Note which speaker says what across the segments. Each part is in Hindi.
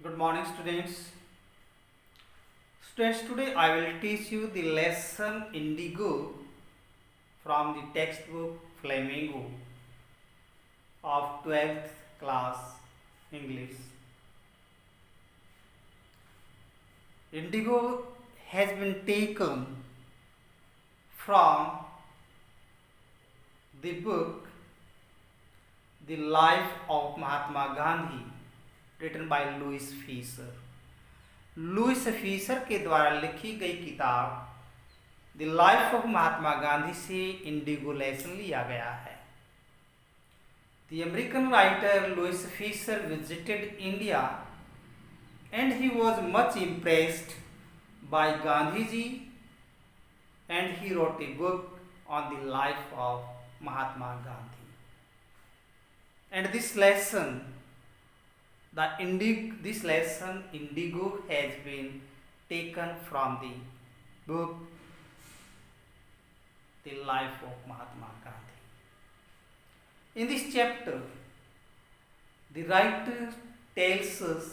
Speaker 1: Good morning, students. Students, today I will teach you the lesson Indigo from the textbook Flamingo of 12th class English. Indigo has been taken from the book The Life of Mahatma Gandhi written by Louis Fischer. Louis Fischer के द्वारा लिखी गई किताब the life of Mahatma Gandhi से इंडिगो लेसन लिया गया है। The American writer Louis Fischer visited India and he was much impressed by Gandhi ji and he wrote a book on the life of Mahatma Gandhi. And this lesson this lesson Indigo has been taken from the book The Life of Mahatma Gandhi. In this chapter, the writer tells us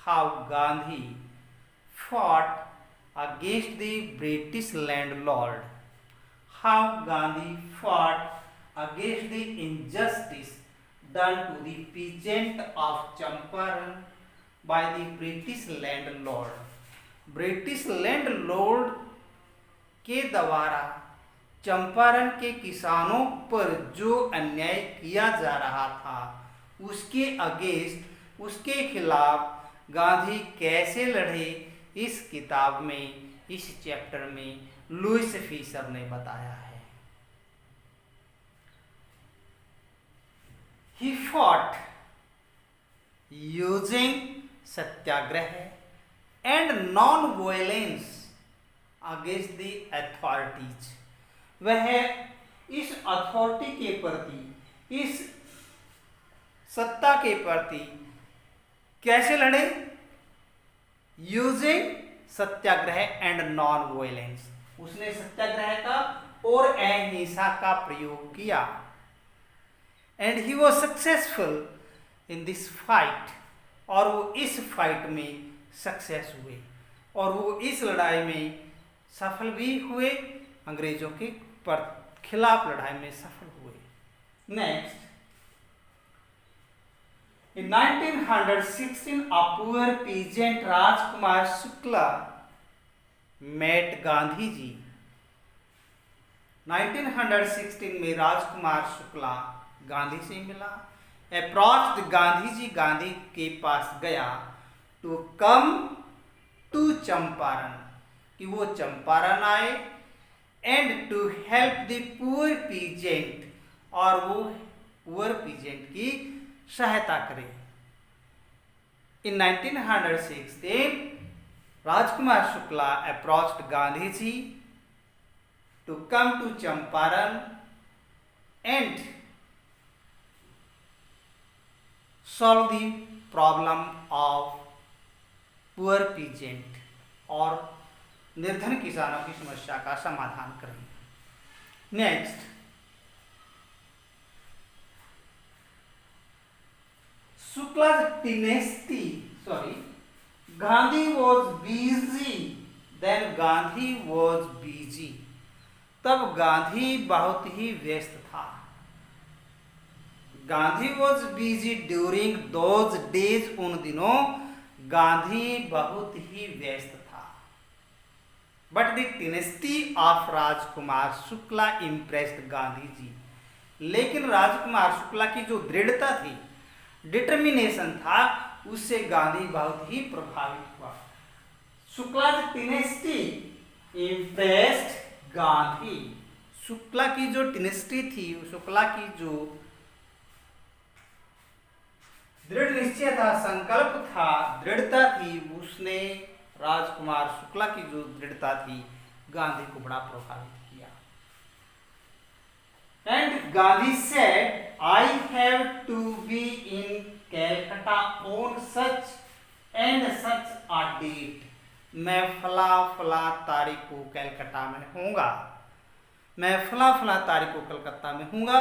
Speaker 1: how Gandhi fought against the British landlord, how Gandhi fought against the injustice done to the peasant of Champaran by the British landlord. British landlord के द्वारा चंपारण के किसानों पर जो अन्याय किया जा रहा था उसके अगेंस्ट, उसके खिलाफ गांधी कैसे लड़े, इस किताब में, इस चैप्टर में लुइस फीसर ने बताया है। He fought using Satyagraha and non-violence against the authorities। वह इस अथॉरिटी के प्रति, इस सत्ता के प्रति कैसे लड़े? Using Satyagraha and non violence. उसने सत्याग्रह का और अहिंसा का प्रयोग किया। And he was successful in this fight, और वो इस फाइट में सक्सेस हुए और वो इस लड़ाई में सफल भी हुए, अंग्रेजों के खिलाफ लड़ाई में सफल हुए। Next, in 1916 a poor peasant Rajkumar Shukla met Gandhi ji. 1916 में राजकुमार शुक्ला गांधी से मिला। अप्रोच्ड गांधी जी, गांधी के पास गया टू कम टू चंपारण, कि वो चंपारण आए, and to help the poor peasant, और वो पुअर पीजेंट की सहायता करे। In 1916 Rajkumar Shukla approached Gandhi ji to come to Champaran and solve the problem of poor peasant, और निर्धन किसानों की समस्या का समाधान करें। Next, Shukla tenacity Gandhi was busy, then Gandhi was busy, तब गांधी बहुत ही व्यस्त था। Gandhi was busy during those days, उन दिनों गांधी बहुत ही व्यस्त था। But the tenacity of Rajkumar Shukla impressed Gandhi ji, लेकिन राजकुमार शुक्ला की जो दृढ़ता थी, डिटर्मिनेशन था, उससे गांधी बहुत ही प्रभावित हुआ। शुक्ला टिनेस्टी इम्प्रेस्ड गांधी, शुक्ला की जो टिनेस्टी थी, शुक्ला की जो दृढ़ निश्चय था, संकल्प था, दृढ़ता थी, उसने राजकुमार शुक्ला की जो दृढ़ता थी गांधी को बड़ा प्रभावित किया। And Gandhi said, I have to be in Calcutta on such and such a date, मैं फला फला तारीख को कैलकाटा में हूँगा, मैं फला फला तारीख को कलकत्ता में हूँगा।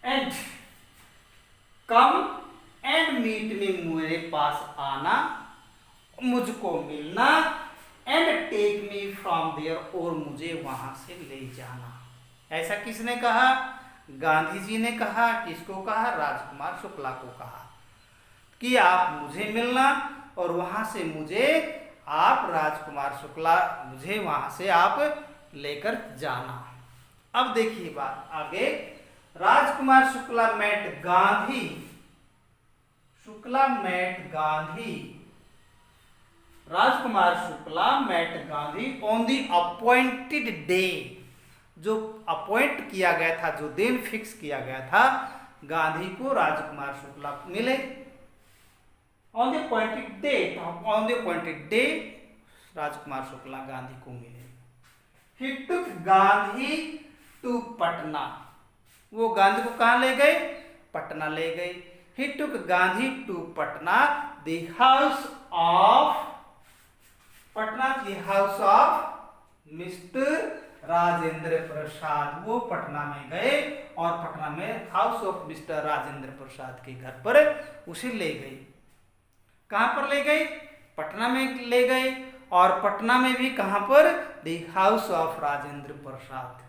Speaker 1: And come and meet me मेरे पास आना, मुझको मिलना, and take me from there, और मुझे वहां से ले जाना। ऐसा किसने कहा? गांधी जी ने कहा। किसको कहा? राजकुमार शुक्ला को कहा कि आप मुझे मिलना और वहां से मुझे आप राजकुमार शुक्ला मुझे वहां से आप लेकर जाना। अब देखिए बात आगे। Rajkumar Shukla met Gandhi, Shukla met Gandhi, Rajkumar Shukla met Gandhi on the appointed day, जो अपॉइंट किया गया था, जो दिन फिक्स किया गया था, गांधी को राजकुमार शुक्ला मिले। On the appointed day, on the appointed day Rajkumar Shukla Gandhi को मिले। He took Gandhi to Patna, वो गांधी को कहां ले गए? पटना ले गए। He took Gandhi to Patna, the house of Patna, the house of mister Rajendra Prasad. वो पटना में गए और पटना में house of mister Rajendra Prasad के घर पर उसे ले गए। कहां पर ले गए? पटना में ले गए। और पटना में भी कहां पर? The house of Rajendra Prasad,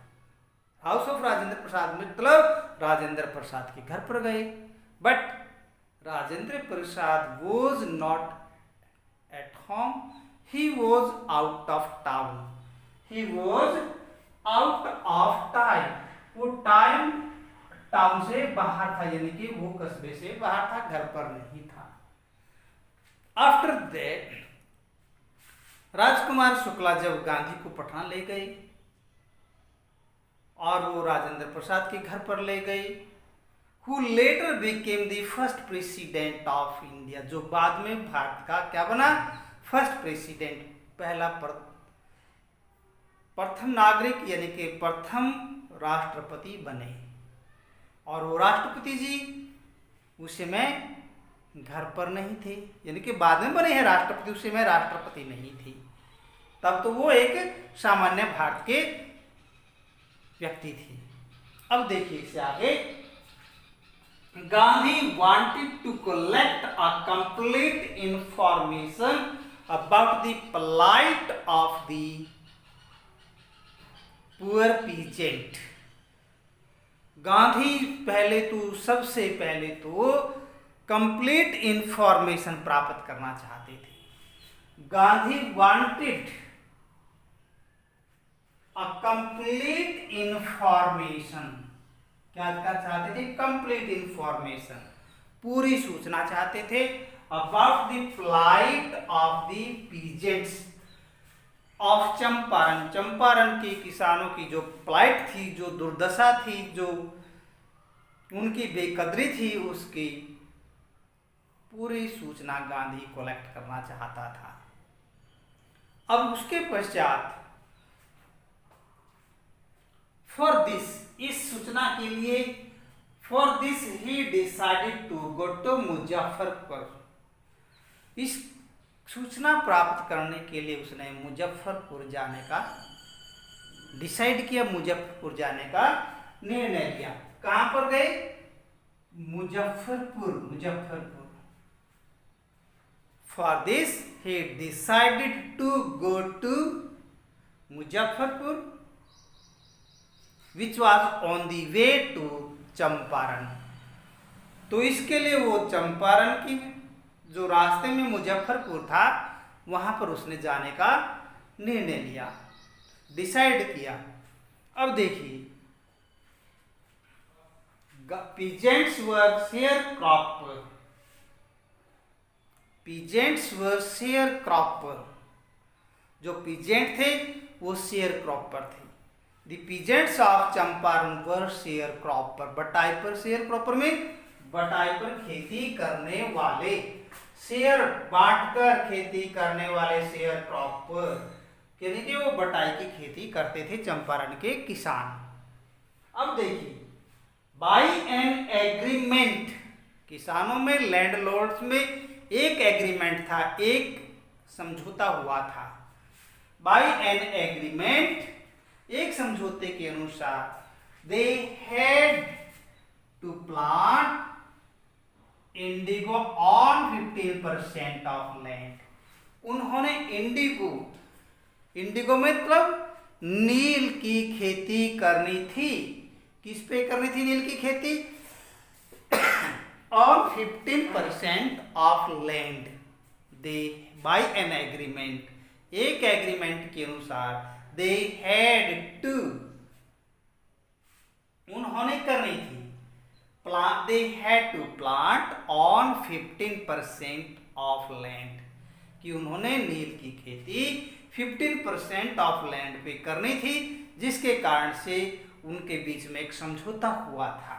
Speaker 1: house of Rajendra Prasad मतलब राजेंद्र प्रसाद के घर पर गए। But Rajendra Prasad was not at home, he was out of town, he was out of time, वो टाइम टाउन से बाहर था, यानी कि वो कस्बे से बाहर था, घर पर नहीं था। आफ्टर दैट राजकुमार शुक्ला जब गांधी को पटना ले गए और वो राजेंद्र प्रसाद के घर पर ले गए, who later became the first president of India, जो बाद में भारत का क्या बना? फर्स्ट प्रेसिडेंट, पहला प्रथम नागरिक, यानी कि प्रथम राष्ट्रपति बने। और वो राष्ट्रपति जी उस समय घर पर नहीं थे, यानी कि बाद में बने हैं राष्ट्रपति, उस समय राष्ट्रपति नहीं थे। तब तो वो एक सामान्य भारत के व्यक्ति थे। अब देखिए इसे आगे। Gandhi wanted to collect a complete information about the plight of the poor peasant. Gandhi सबसे पहले तो कंप्लीट इंफॉर्मेशन प्राप्त करना चाहते थे। Gandhi wanted a complete information, क्या चाहते थे? कंप्लीट इंफॉर्मेशन, पूरी सूचना चाहते थे about the flight of the peasants of Champaran, Champaran के किसानों की जो फ्लाइट थी, जो दुर्दशा थी, जो उनकी बेकदरी थी, उसकी पूरी सूचना गांधी कलेक्ट करना चाहता था। अब उसके पश्चात फॉर दिस, इस सूचना के लिए, for this he decided to go to Muzaffarpur. इस सूचना प्राप्त करने के लिए उसने मुजफ्फरपुर जाने का डिसाइड किया, मुजफ्फरपुर जाने का निर्णय लिया। कहां पर गए? Muzaffarpur, Muzaffarpur. For this he decided to go to Muzaffarpur which was on the way to Champaran. तो इसके लिए वो चंपारण की जो रास्ते में मुजफ्फरपुर था, वहां पर उसने जाने का निर्णय लिया, डिसाइड किया। अब देखिए, पीजेंट्स वर शेयर क्रॉपर, पीजेंट्स वर शेयर क्रॉपर, जो पीजेंट थे वो शेयर क्रॉपर थे। The peasants of Champaran were share cropper, बटाई पर शेयर क्रॉपर में बटाई पर खेती करने वाले, शेयर बांटकर खेती करने वाले शेयर क्रॉपर, यानी कि वो बटाई की खेती करते थे चंपारण के किसान। अब देखिए, बाय एन एग्रीमेंट, किसानों में लैंडलॉर्ड्स में एक एग्रीमेंट था, एक समझौता हुआ था। बाय एन एग्रीमेंट, एक समझौते के अनुसार, they had to plant indigo on 15% of land. उन्होंने इंडिगो मतलब नील की खेती करनी थी। किस पे करनी थी नील की खेती? On 15% of land they by an agreement, एक एग्रीमेंट के अनुसार दे हैड टू, उन्होंने करनी थी, plant, they had to plant on 15% of land, कि उन्होंने नील की खेती 15% ऑफ लैंड पे करनी थी, जिसके कारण से उनके बीच में एक समझौता हुआ था।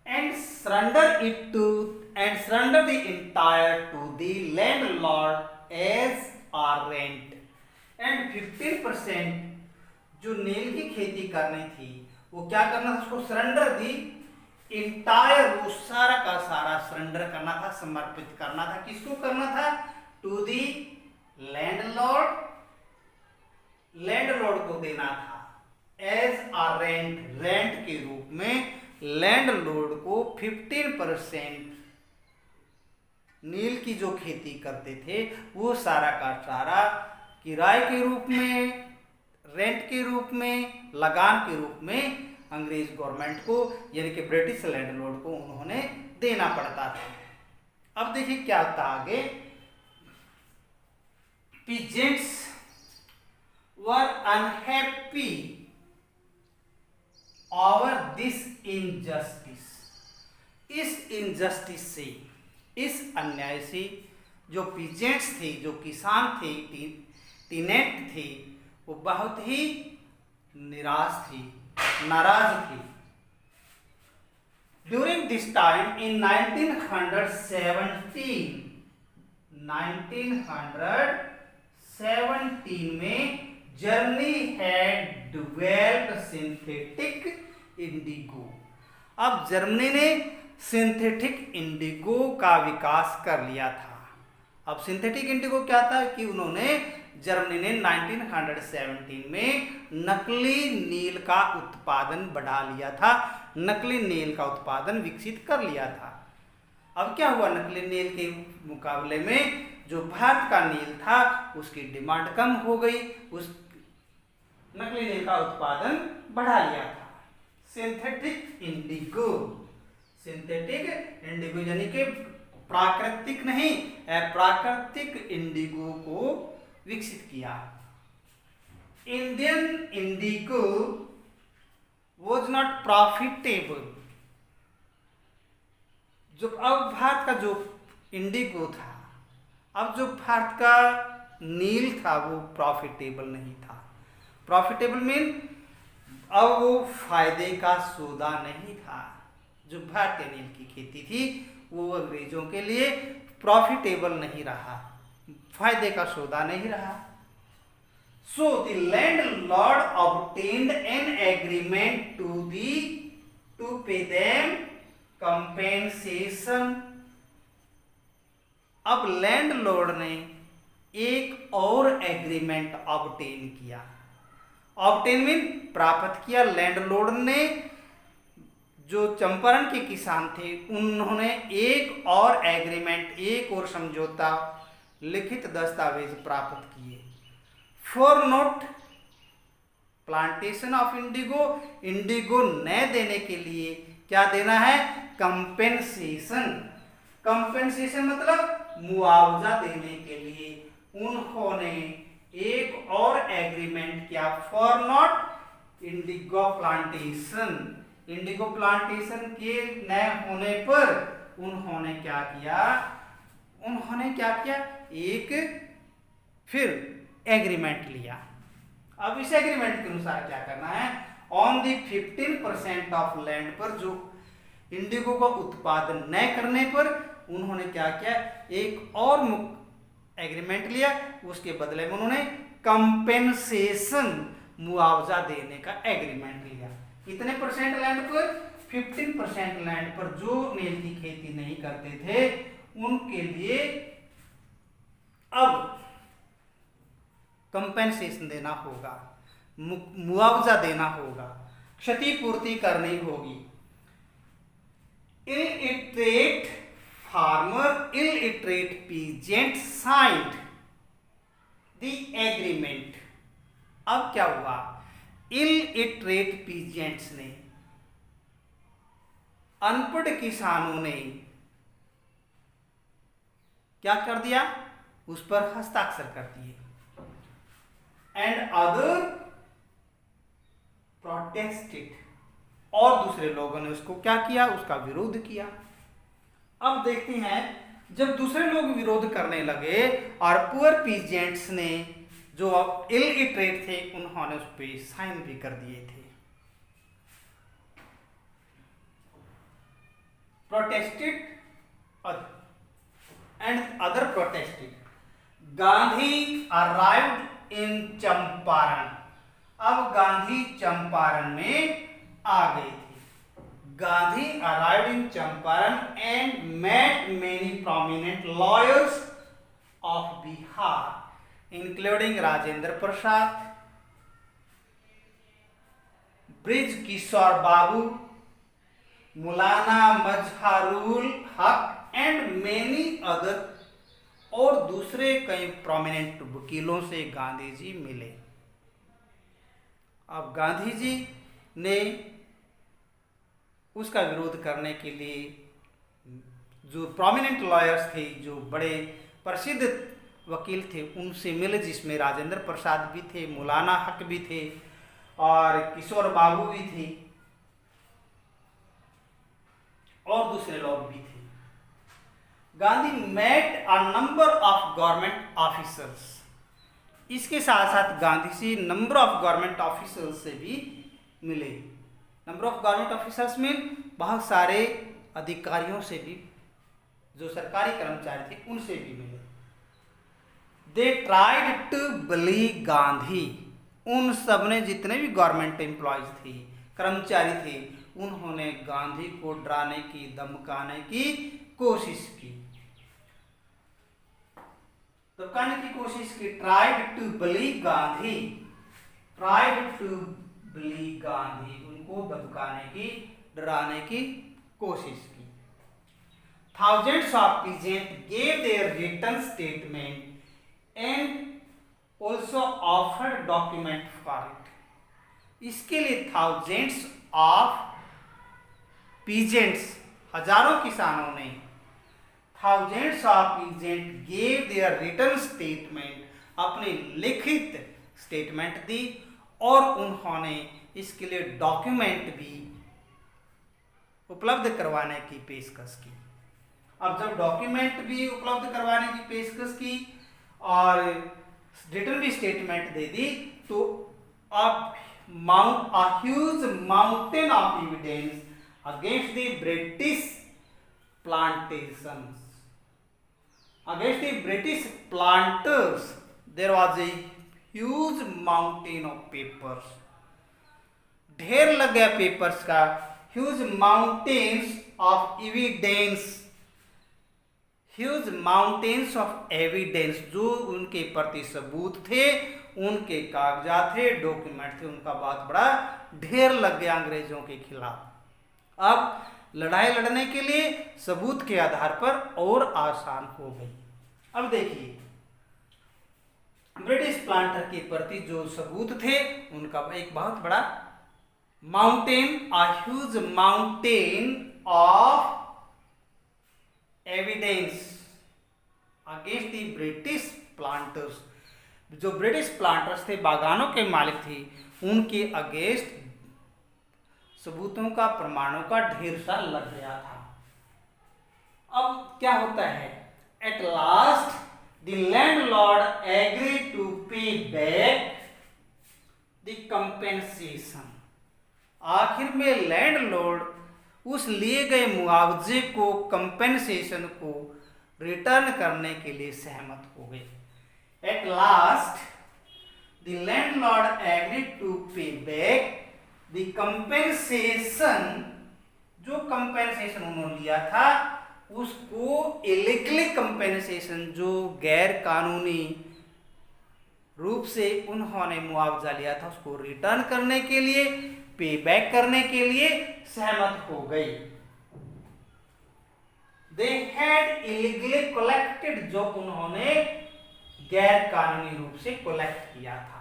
Speaker 1: And surrender the entire to the landlord as a rent, and 15% जो नील की खेती करनी थी वो क्या करना था, उसको सरेंडर दी इंटायर, वो सारा का सारा सरेंडर करना था, समर्पित करना था। किसको करना था? टू दी लैंडलॉर्ड, लैंडलॉर्ड को देना था एज अ रेंट, रेंट के रूप में लैंडलॉर्ड को 15% नील की जो खेती करते थे वो सारा का सारा किराए के रूप में, रेंट के रूप में, लगान के रूप में अंग्रेज गवर्नमेंट को यानी कि ब्रिटिश लैंडलॉर्ड को उन्होंने देना पड़ता था। अब देखिए क्या होता आगे। Peasants were unhappy over this injustice, इस इनजस्टिस से, इस अन्याय से जो पीजेंट्स थे, जो किसान थे, टीनेंट थे, वो बहुत ही निराश थी, नाराज थी। ड्यूरिंग दिस टाइम इन 1917 में Germany had developed synthetic Indigo. अब जर्मनी ने सिंथेटिक इंडिगो का विकास कर लिया था। अब सिंथेटिक इंडिगो क्या था कि उन्होंने, जर्मनी ने 1917 में नकली नील का उत्पादन बढ़ा लिया था, नकली नील का उत्पादन विकसित कर लिया था। अब क्या हुआ, नकली नील के मुकाबले में जो भारत का नील था उसकी डिमांड कम हो गई, उस नकली नील का उत्पादन बढ़ा लिया था। सिंथेटिक इंडिगो, सिंथेटिक इंडिगो यानी कि प्राकृतिक नहीं, अप्राकृतिक इंडिगो को विकसित किया। Indian Indigo was not profitable. जो अब भारत का जो इंडिगो था, अब जो भारत का नील था वो प्रॉफिटेबल नहीं था। प्रॉफिटेबल मीन अब वो फायदे का सौदा नहीं था। जो भारतीय नील की खेती थी वो अंग्रेजों के लिए प्रॉफिटेबल नहीं रहा, फायदे का सौदा नहीं रहा। So the landlord obtained an agreement to pay them compensation. अब लैंडलॉर्ड ने एक और एग्रीमेंट ऑब्टेन किया। ऑब्टेन मीन प्राप्त किया। लैंडलॉर्ड ने, जो चंपारण के किसान थे, उन्होंने एक और एग्रीमेंट, एक और समझौता, लिखित दस्तावेज प्राप्त किए। For not plantation of Indigo, Indigo न देने के लिए क्या देना है, कंपेंसेशन। कंपेंसेशन मतलब मुआवजा देने के लिए उन्होंने एक और एग्रीमेंट किया, for not Indigo plantation. Indigo plantation के न होने पर उन्होंने क्या किया, एक फिर एग्रीमेंट लिया। अब इस एग्रीमेंट के अनुसार क्या करना है, ऑन दी 15% ऑफ लैंड पर, जो इंडिगो का उत्पादन न करने पर उन्होंने क्या किया, एक और एग्रीमेंट लिया। उसके बदले में उन्होंने कंपेंसेशन, मुआवजा देने का एग्रीमेंट लिया। कितने परसेंट लैंड पर, 15% लैंड पर जो नील की खेती नहीं करते थे उनके लिए अब कंपेंसेशन देना होगा, मुआवजा देना होगा, क्षतिपूर्ति करनी होगी। illiterate farmer, illiterate peasant signed the agreement. अब क्या हुआ, illiterate peasants ने, अनपढ़ किसानों ने क्या कर दिया, उस पर हस्ताक्षर कर दिए। एंड अदर प्रोटेस्टेड, और दूसरे लोगों ने उसको क्या किया, उसका विरोध किया। अब देखते हैं, जब दूसरे लोग विरोध करने लगे और पुअर पीजेंट्स ने जो इलिटरेट थे उन्होंने उस पर साइन भी कर दिए थे। Protested and other protested, Gandhi arrived in Champaran. अब गांधी चंपारण में आ गए थे। Gandhi arrived in Champaran and met many prominent lawyers of Bihar, including Rajendra Prasad, Brij Kishore Babu, Maulana Mazharul Haq and many other, और दूसरे कई प्रोमिनेंट वकीलों से गांधी जी मिले। अब गांधी जी ने उसका विरोध करने के लिए जो प्रोमिनेंट लॉयर्स थे, जो बड़े प्रसिद्ध वकील थे, उनसे मिले, जिसमें राजेंद्र प्रसाद भी थे, मौलाना हक भी थे और किशोर बाबू भी थे और दूसरे लोग भी थे। Gandhi met a number of government officers. इसके साथ साथ गांधी से नंबर ऑफ गवर्नमेंट ऑफिसर्स से भी मिले। नंबर ऑफ गवर्नमेंट ऑफिसर्स में बहुत सारे अधिकारियों से भी, जो सरकारी कर्मचारी थे, उनसे भी मिले। They tried to bully Gandhi. उन सब ने, जितने भी गवर्नमेंट एम्प्लॉयज थे, कर्मचारी थे, उन्होंने गांधी को डराने की, धमकाने की कोशिश की। धमकाने की कोशिश की। Tried to bully Gandhi, tried to bully Gandhi, उनको धमकाने की, डराने की कोशिश की। Thousands of peasants gave their written statement and also offered document for it. इसके लिए thousands of peasants, हजारों किसानों ने, thousands of peasants gave their written statement, अपनी लिखित स्टेटमेंट दी और उन्होंने इसके लिए डॉक्यूमेंट भी उपलब्ध करवाने की पेशकश की। अब जब डॉक्यूमेंट भी उपलब्ध करवाने की पेशकश की और रिटन भी स्टेटमेंट दे दी, तो अब a huge mountain of evidence against the British plantations, against the British planters, there was a huge mountain of papers, ढेर लग गया पेपर्स का, huge mountains of evidence, huge mountains of evidence, जो उनके प्रति सबूत थे, उनके कागजात थे, डॉक्यूमेंट थे, उनका बहुत बड़ा ढेर लग गया अंग्रेजों के खिलाफ। अब लड़ाई लड़ने के लिए सबूत के आधार पर और आसान हो गई। अब देखिए, ब्रिटिश प्लांटर के प्रति जो सबूत थे, उनका एक बहुत बड़ा mountain, a huge mountain of evidence against the British planters, जो ब्रिटिश प्लांटर्स थे, बागानों के मालिक थे, उनके अगेंस्ट सबूतों का, प्रमाणों का ढेर सा लग गया था। अब क्या होता है, at last the landlord agree to pay back the compensation. आखिर में लैंडलॉर्ड उस लिए गए मुआवजे को, कंपेंसेशन को रिटर्न करने के लिए सहमत हो गए। At last the landlord agree to pay back the compensation. जो कंपेंसेशन उन्होंने लिया था उसको इलीगली कंपेंसेशन, जो गैर कानूनी रूप से उन्होंने मुआवजा लिया था, उसको रिटर्न करने के लिए, पे बैक करने के लिए सहमत हो गई। दे हैड इलीगली कलेक्टेड, जो उन्होंने गैर कानूनी रूप से कलेक्ट किया था।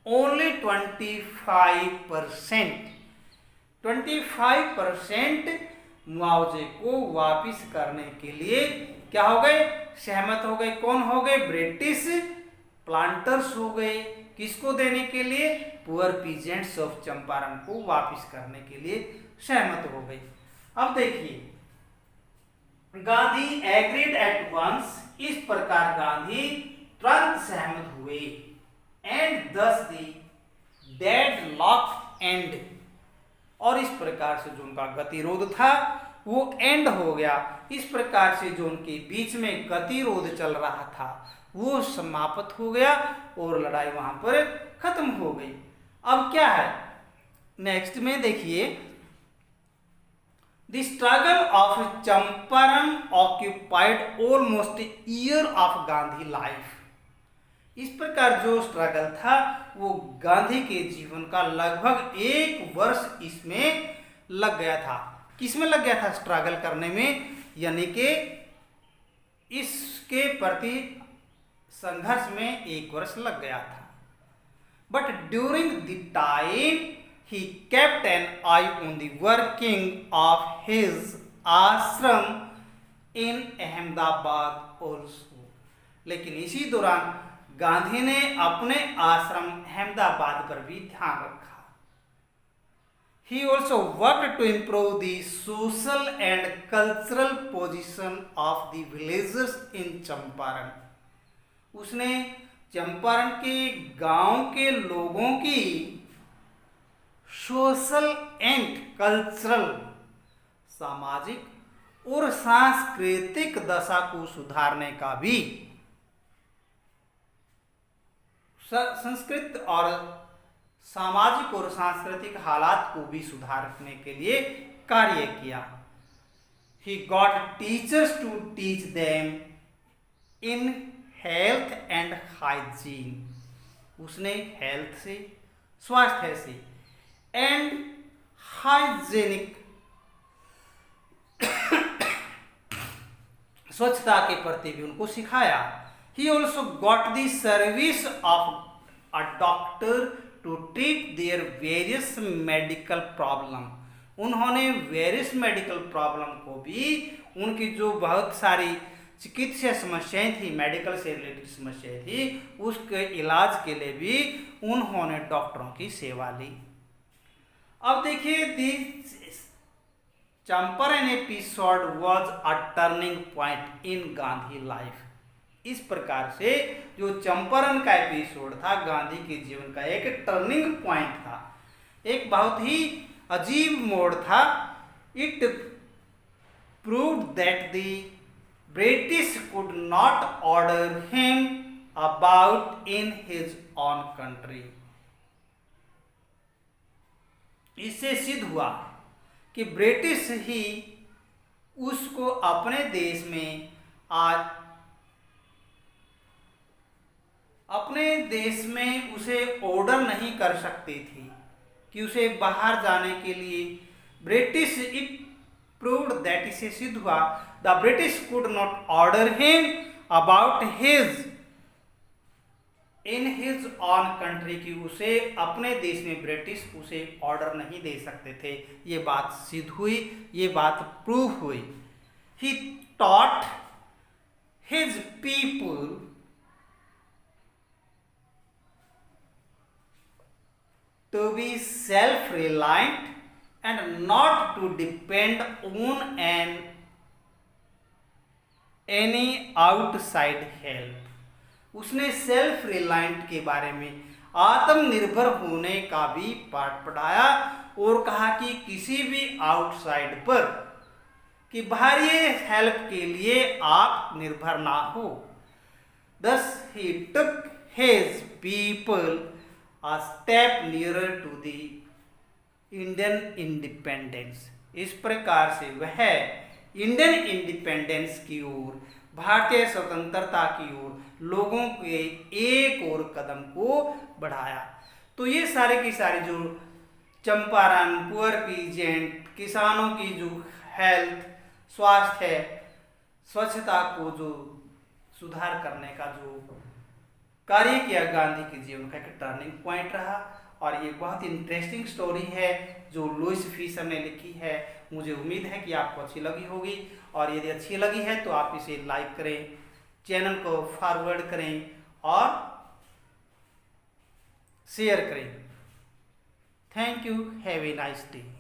Speaker 1: ओनली 25% मुआवजे को वापिस करने के लिए क्या हो गए, सहमत हो गए। कौन हो गए, ब्रिटिश प्लांटर्स हो गए। किसको देने के लिए, पुअर पीजेंट्स ऑफ चंपारण को वापिस करने के लिए सहमत हो गए। अब देखिए, गांधी एग्रीड एट वंस, इस प्रकार गांधी तुरंत सहमत हुए। एंड दस दी डेडलॉक एंड, और इस प्रकार से जो उनका गतिरोध था वो एंड हो गया। इस प्रकार से जो उनके बीच में गतिरोध चल रहा था वो समाप्त हो गया और लड़ाई वहां पर खत्म हो गई। अब क्या है नेक्स्ट में देखिए, the struggle of Champaran occupied almost year of Gandhi life. इस प्रकार जो स्ट्रगल था वो गांधी के जीवन का लगभग 1 वर्ष इसमें लग गया था। किसमें लग गया था, स्ट्रगल करने में, यानी कि इसके प्रति संघर्ष में 1 वर्ष लग गया था। But during the time he kept an eye on the working of his ashram in Ahmedabad also. लेकिन इसी दौरान गांधी ने अपने आश्रम अहमदाबाद पर भी ध्यान रखा। He also worked to improve the social and cultural position of the villagers in Champaran. उसने चंपारण के गांव के लोगों की सोशल एंड कल्चरल, सामाजिक और सांस्कृतिक दशा को सुधारने का भी, संस्कृत और सामाजिक और सांस्कृतिक हालात को भी सुधारने के लिए कार्य किया। He got teachers to teach them in health and hygiene। उसने हेल्थ से, स्वास्थ्य से, एंड हाइजेनिक, स्वच्छता के प्रति भी उनको सिखाया। He also got the service of a doctor to treat their various medical problem। उन्होंने वेरियस मेडिकल प्रॉब्लम को भी, उनकी जो बहुत सारी चिकित्सीय समस्याएं थी, मेडिकल से रिलेटेड समस्याएं थी, उसके इलाज के लिए भी उन्होंने डॉक्टरों की सेवा ली। अब देखिए, the Champaran episode was a turning point in Gandhi life. इस प्रकार से जो चंपारण का एपिसोड था गांधी के जीवन का एक टर्निंग पॉइंट था, एक बहुत ही अजीब मोड़ था। It proved that the British could not order him about in his own country. इससे सिद्ध हुआ कि ब्रिटिश ही उसको अपने देश में उसे ऑर्डर नहीं कर सकती थी कि उसे बाहर जाने के लिए। ब्रिटिश, इट प्रूव्ड दैट, इसे सिद्ध हुआ, the British could not order him about his in his on country, की उसे अपने देश में ब्रिटिश उसे ऑर्डर नहीं दे सकते थे। ये बात सिद्ध हुई, ये बात प्रूव हुई। He taught his people to be self-reliant and not to depend on any outside help। उसने सेल्फ रिलायंट के बारे में, आत्मनिर्भर होने का भी पाठ पढ़ाया और कहा कि किसी भी आउटसाइड पर, कि बाहरी हेल्प के लिए आप निर्भर ना हो। Thus he took his people a step nearer to the Indian independence। इस प्रकार से वह इंडियन इंडिपेंडेंस की ओर, भारतीय स्वतंत्रता की ओर लोगों के एक और कदम को बढ़ाया। तो ये सारे की सारी जो चंपारण, पुअर पीजेंट, किसानों की जो हेल्थ, स्वास्थ्य, स्वच्छता को जो सुधार करने का जो कार्य किया गांधी के जीवन का एक टर्निंग पॉइंट रहा। और ये बहुत इंटरेस्टिंग स्टोरी है जो लुईस फीसर ने लिखी है। मुझे उम्मीद है कि आपको अच्छी लगी होगी, और यदि अच्छी लगी है तो आप इसे लाइक करें, चैनल को फॉरवर्ड करें और शेयर करें। Thank you, have a nice day.